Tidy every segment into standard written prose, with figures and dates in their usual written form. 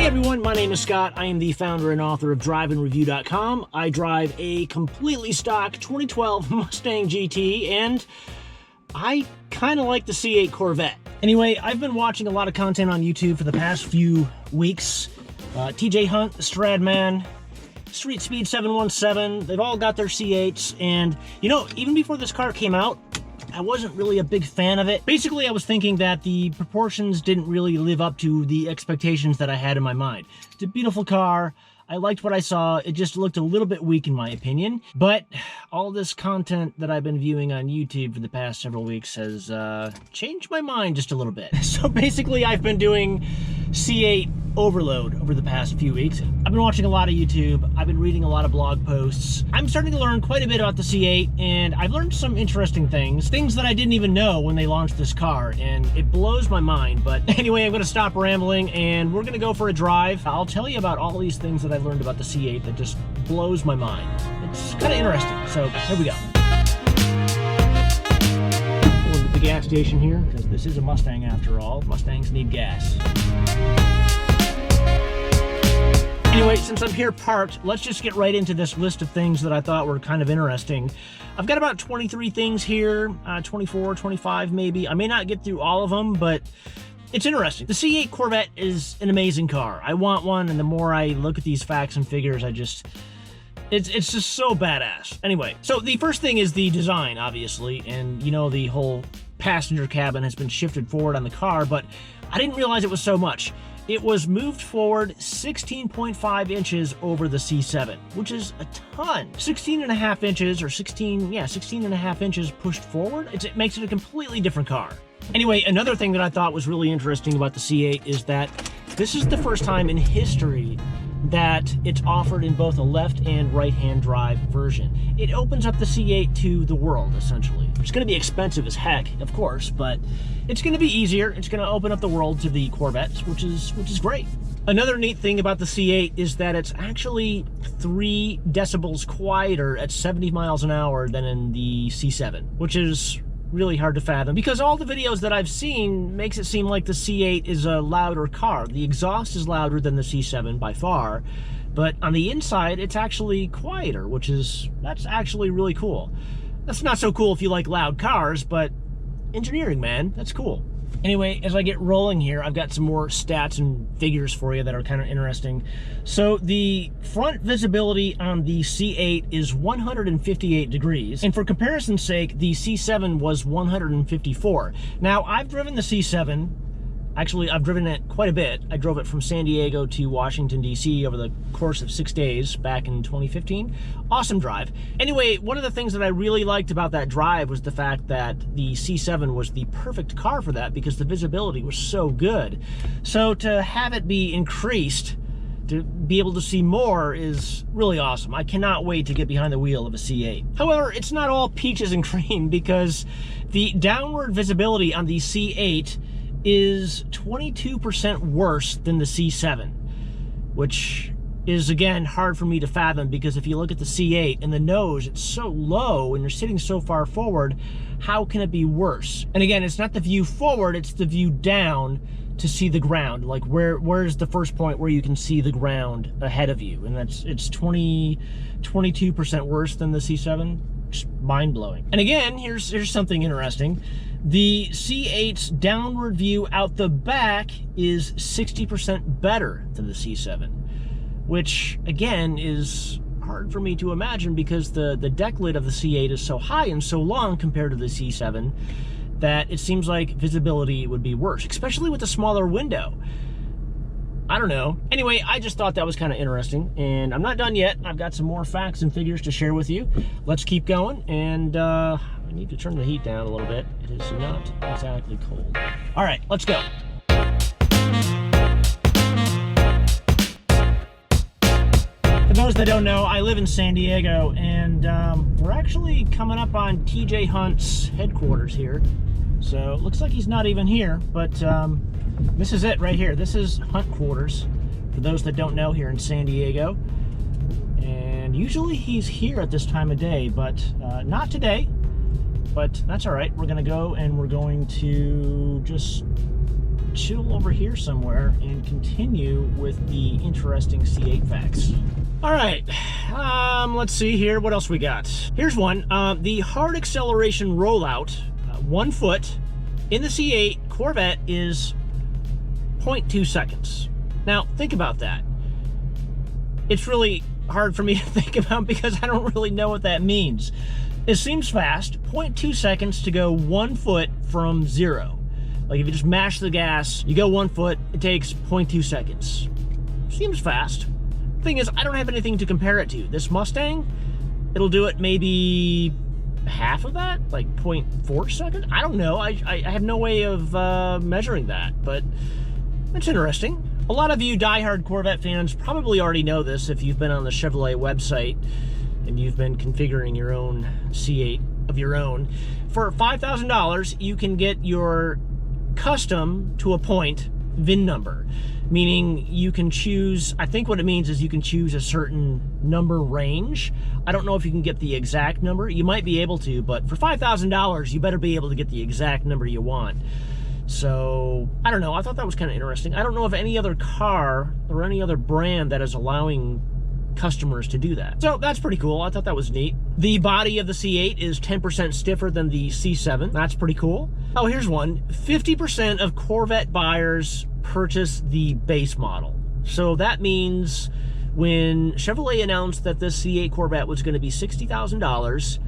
everyone, my name is Scott. I am the founder and author of driveandreview.com. I drive a completely stock 2012 Mustang GT, and I kind of like the C8 Corvette. Anyway, I've been watching a lot of content on YouTube for the past few weeks. TJ Hunt, the Stradman, Street Speed 717, they've all got their C8s, and you know, even before this car came out, I wasn't really a big fan of it. Basically, I was thinking that the proportions didn't really live up to the expectations that I had in my mind. It's a beautiful car. I liked what I saw. It just looked a little bit weak in my opinion. But all this content that I've been viewing on YouTube for the past several weeks has changed my mind just a little bit. So basically, I've been doing C8 overload over the past few weeks. I've been watching a lot of YouTube. I've been reading a lot of blog posts. I'm starting to learn quite a bit about the C8, and I've learned some interesting things that I didn't even know when they launched this car, and it blows my mind. But anyway, I'm gonna stop rambling and we're gonna go for a drive. I'll tell you about all these things that I've learned about the C8 that just blows my mind. It's kind of interesting, so here we go. We'll get the gas station here, because this is a Mustang after all. Mustangs need gas. Anyway, since I'm here parked, let's just get right into this list of things that I thought were kind of interesting. I've got about 23 things here, 24, 25 maybe. I may not get through all of them, but it's interesting. The C8 Corvette is an amazing car. I want one, and the more I look at these facts and figures, it's just so badass. Anyway, so the first thing is the design, obviously, and you know, the whole passenger cabin has been shifted forward on the car, but I didn't realize it was so much. It was moved forward 16.5 inches over the C7, which is a ton. 16.5 inches, or 16.5 inches pushed forward. It makes it a completely different car. Anyway, another thing that I thought was really interesting about the C8 is that this is the first time in history that it's offered in both a left and right-hand drive version. It opens up the C8 to the world, essentially. It's going to be expensive as heck, of course, but it's going to be easier. It's going to open up the world to the Corvettes, which is great. Another neat thing about the C8 is that it's actually 3 decibels quieter at 70 miles an hour than in the C7, which is really hard to fathom, because all the videos that I've seen makes it seem like the C8 is a louder car. The exhaust is louder than the C7 by far, but on the inside it's actually quieter, that's actually really cool. That's not so cool if you like loud cars, but engineering, man, that's cool. Anyway, as I get rolling here, I've got some more stats and figures for you that are kind of interesting. So the front visibility on the C8 is 158 degrees. And for comparison's sake, the C7 was 154. Now, I've driven the C7. Actually, I've driven it quite a bit. I drove it from San Diego to Washington, D.C. over the course of 6 days back in 2015. Awesome drive. Anyway, one of the things that I really liked about that drive was the fact that the C7 was the perfect car for that, because the visibility was so good. So to have it be increased, to be able to see more, is really awesome. I cannot wait to get behind the wheel of a C8. However, it's not all peaches and cream, because the downward visibility on the C8 is 22% worse than the C7, which is, again, hard for me to fathom, because if you look at the C8 and the nose, it's so low and you're sitting so far forward, how can it be worse? And again, it's not the view forward, it's the view down to see the ground. Like, where's the first point where you can see the ground ahead of you? And it's 22% worse than the C7. Just mind-blowing. And again, here's something interesting. The C8's downward view out the back is 60% better than the C7, which again is hard for me to imagine, because the deck lid of the C8 is so high and so long compared to the C7 that it seems like visibility would be worse, especially with a smaller window. I don't know. Anyway, I just thought that was kind of interesting, and I'm not done yet. I've got some more facts and figures to share with you. Let's keep going, and I need to turn the heat down a little bit. It is not exactly cold. All right, let's go. For those that don't know, I live in San Diego, and we're actually coming up on TJ Hunt's headquarters here. So it looks like he's not even here, but this is it right here. This is Hunt quarters, for those that don't know, here in San Diego. And usually he's here at this time of day, but not today. But that's all right. We're gonna go and we're going to just chill over here somewhere and continue with the interesting C8 facts. All right, let's see here. What else we got? Here's one. The hard acceleration rollout, 1 foot, in the C8 Corvette is 0.2 seconds. Now, think about that. It's really hard for me to think about because I don't really know what that means. It seems fast, 0.2 seconds to go 1 foot from 0. Like if you just mash the gas, you go 1 foot, it takes 0.2 seconds. Seems fast. Thing is, I don't have anything to compare it to. This Mustang, it'll do it maybe half of that, like 0.4 seconds. I don't know. I have no way of measuring that, but it's interesting. A lot of you diehard Corvette fans probably already know this if you've been on the Chevrolet website and you've been configuring your own C8 of your own. For $5,000, you can get your custom to a point VIN number, meaning you can choose, I think what it means is you can choose a certain number range. I don't know if you can get the exact number. You might be able to, but for $5,000, you better be able to get the exact number you want. So, I don't know. I thought that was kind of interesting. I don't know of any other car or any other brand that is allowing customers to do that. So that's pretty cool. I thought that was neat. The body of the C8 is 10% stiffer than the C7. That's pretty cool. Oh, here's one. 50% of Corvette buyers purchase the base model. So that means when Chevrolet announced that this C8 Corvette was going to be $60,000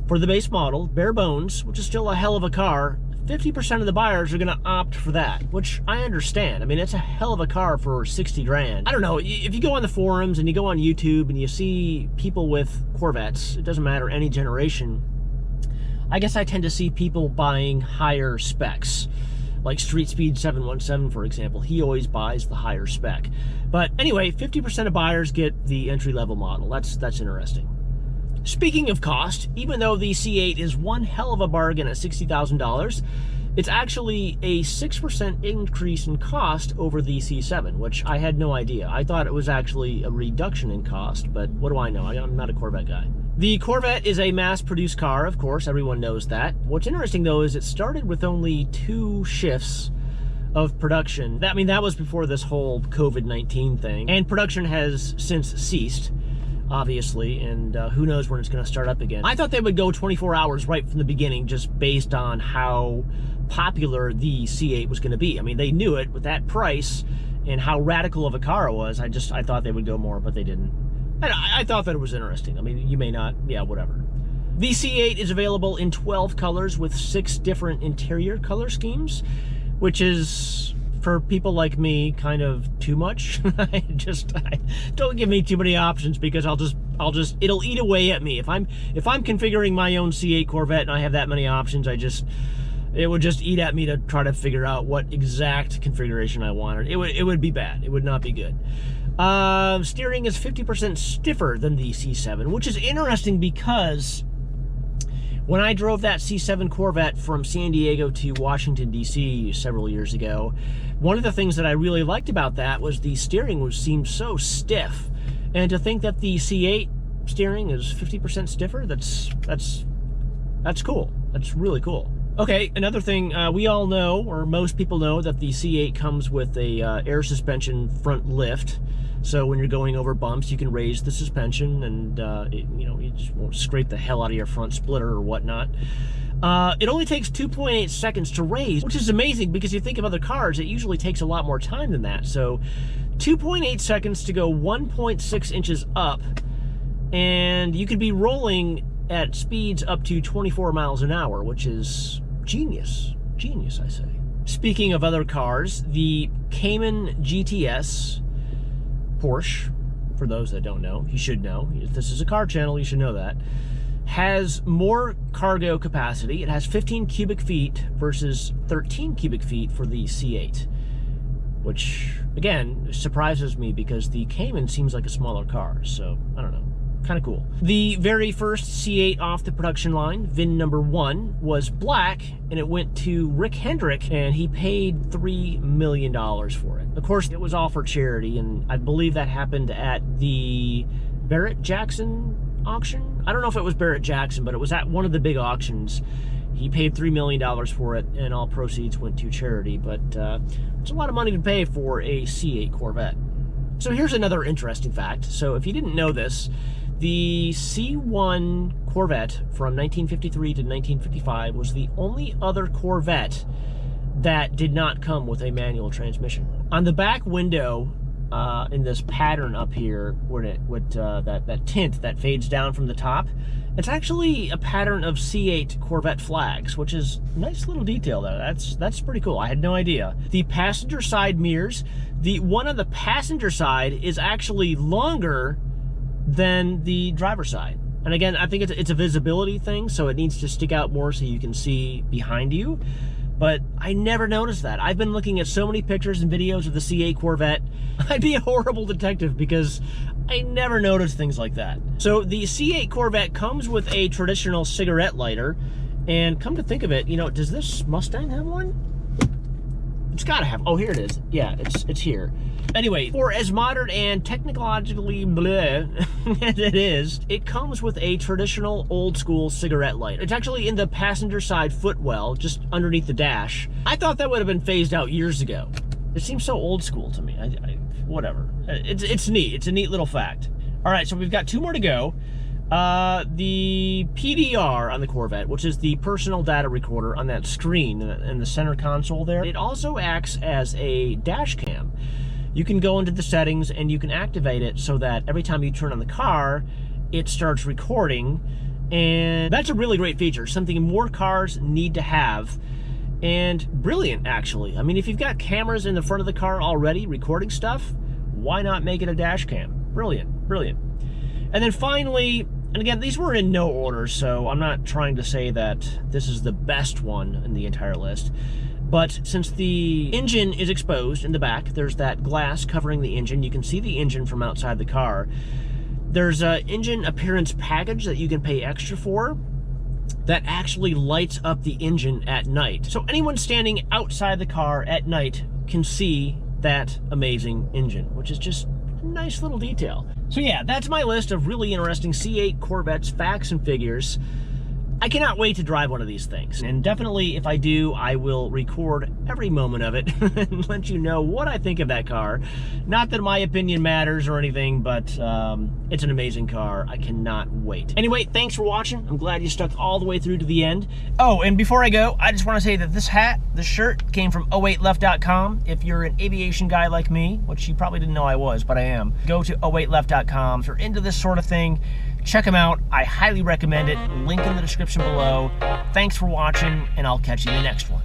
for the base model, bare bones, which is still a hell of a car, 50% of the buyers are going to opt for that, which I understand. I mean, it's a hell of a car for 60 grand. I don't know, if you go on the forums and you go on YouTube and you see people with Corvettes, it doesn't matter any generation, I guess I tend to see people buying higher specs. Like Street Speed 717, for example, he always buys the higher spec. But anyway, 50% of buyers get the entry-level model. That's interesting. Speaking of cost, even though the C8 is one hell of a bargain at $60,000, it's actually a 6% increase in cost over the C7, which I had no idea. I thought it was actually a reduction in cost, but what do I know? I'm not a Corvette guy. The Corvette is a mass-produced car, of course, everyone knows that. What's interesting, though, is it started with only 2 shifts of production. I mean, that was before this whole COVID-19 thing, and production has since ceased, obviously, and who knows when it's going to start up again. I thought they would go 24 hours right from the beginning, just based on how popular the C8 was going to be. I mean, they knew it with that price and how radical of a car it was. I thought they would go more, but they didn't. And I thought that it was interesting. I mean, you may not, yeah, whatever. The C8 is available in 12 colors with 6 different interior color schemes, which is, for people like me, kind of too much. Don't give me too many options because it'll eat away at me. If I'm configuring my own C8 Corvette and I have that many options, it would just eat at me to try to figure out what exact configuration I wanted. It would be bad. It would not be good. Steering is 50% stiffer than the C7, which is interesting because when I drove that C7 Corvette from San Diego to Washington, D.C. several years ago, one of the things that I really liked about that was the steering seemed so stiff. And to think that the C8 steering is 50% stiffer, that's cool. That's really cool. Okay, another thing, we all know, or most people know, that the C8 comes with a air suspension front lift. So when you're going over bumps, you can raise the suspension and, you just won't scrape the hell out of your front splitter or whatnot. It only takes 2.8 seconds to raise, which is amazing because you think of other cars, it usually takes a lot more time than that. So 2.8 seconds to go 1.6 inches up, and you could be rolling at speeds up to 24 miles an hour, which is genius. Genius, I say. Speaking of other cars, the Cayman GTS Porsche, for those that don't know, you should know. If this is a car channel, you should know that. Has more cargo capacity. It has 15 cubic feet versus 13 cubic feet for the C8, which, again, surprises me because the Cayman seems like a smaller car, so I don't know. Kind of cool. The very first C8 off the production line, VIN number 1, was black, and it went to Rick Hendrick, and he paid $3 million for it. Of course, it was all for charity, and I believe that happened at the Barrett-Jackson auction. I don't know if it was Barrett-Jackson, but it was at one of the big auctions, He paid $3 million for it, and all proceeds went to charity, but it's a lot of money to pay for a C8 Corvette. So here's another interesting fact. So if you didn't know this, the C1 Corvette from 1953 to 1955 was the only other Corvette that did not come with a manual transmission. On the back window, in this pattern up here, where that tint that fades down from the top, it's actually a pattern of C8 Corvette flags, which is a nice little detail there. That's pretty cool. I had no idea. The passenger side mirrors, the one on the passenger side is actually longer than the driver's side. And again, I think it's a visibility thing, so it needs to stick out more so you can see behind you. But I never noticed that. I've been looking at so many pictures and videos of the C8 Corvette. I'd be a horrible detective because I never noticed things like that. So the C8 Corvette comes with a traditional cigarette lighter. And come to think of it, you know, does this Mustang have one? It's gotta have, oh, here it is. Yeah, it's here. Anyway, for as modern and technologically bleh as it is, it comes with a traditional old school cigarette lighter. It's actually in the passenger side footwell, just underneath the dash. I thought that would have been phased out years ago. It seems so old school to me. Whatever. It's neat. It's a neat little fact. All right, so we've got 2 more to go. The PDR on the Corvette, which is the personal data recorder on that screen in the center console there, it also acts as a dash cam. You can go into the settings and you can activate it so that every time you turn on the car, it starts recording. And that's a really great feature, something more cars need to have. And brilliant, actually. I mean, if you've got cameras in the front of the car already recording stuff, why not make it a dash cam? Brilliant, brilliant. And then finally, and again, these were in no order, so I'm not trying to say that this is the best one in the entire list. But since the engine is exposed in the back, there's that glass covering the engine. You can see the engine from outside the car. There's an engine appearance package that you can pay extra for that actually lights up the engine at night. So anyone standing outside the car at night can see that amazing engine, which is just a nice little detail. So yeah, that's my list of really interesting C8 Corvettes facts and figures. I cannot wait to drive one of these things. And definitely, if I do, I will record every moment of it and let you know what I think of that car. Not that my opinion matters or anything, but it's an amazing car. I cannot wait. Anyway, thanks for watching. I'm glad you stuck all the way through to the end. Oh, and before I go, I just want to say that this hat, this shirt, came from 08left.com. If you're an aviation guy like me, which you probably didn't know I was, but I am, go to 08left.com. If you're into this sort of thing, check them out. I highly recommend it. Link in the description below. Thanks for watching, and I'll catch you in the next one.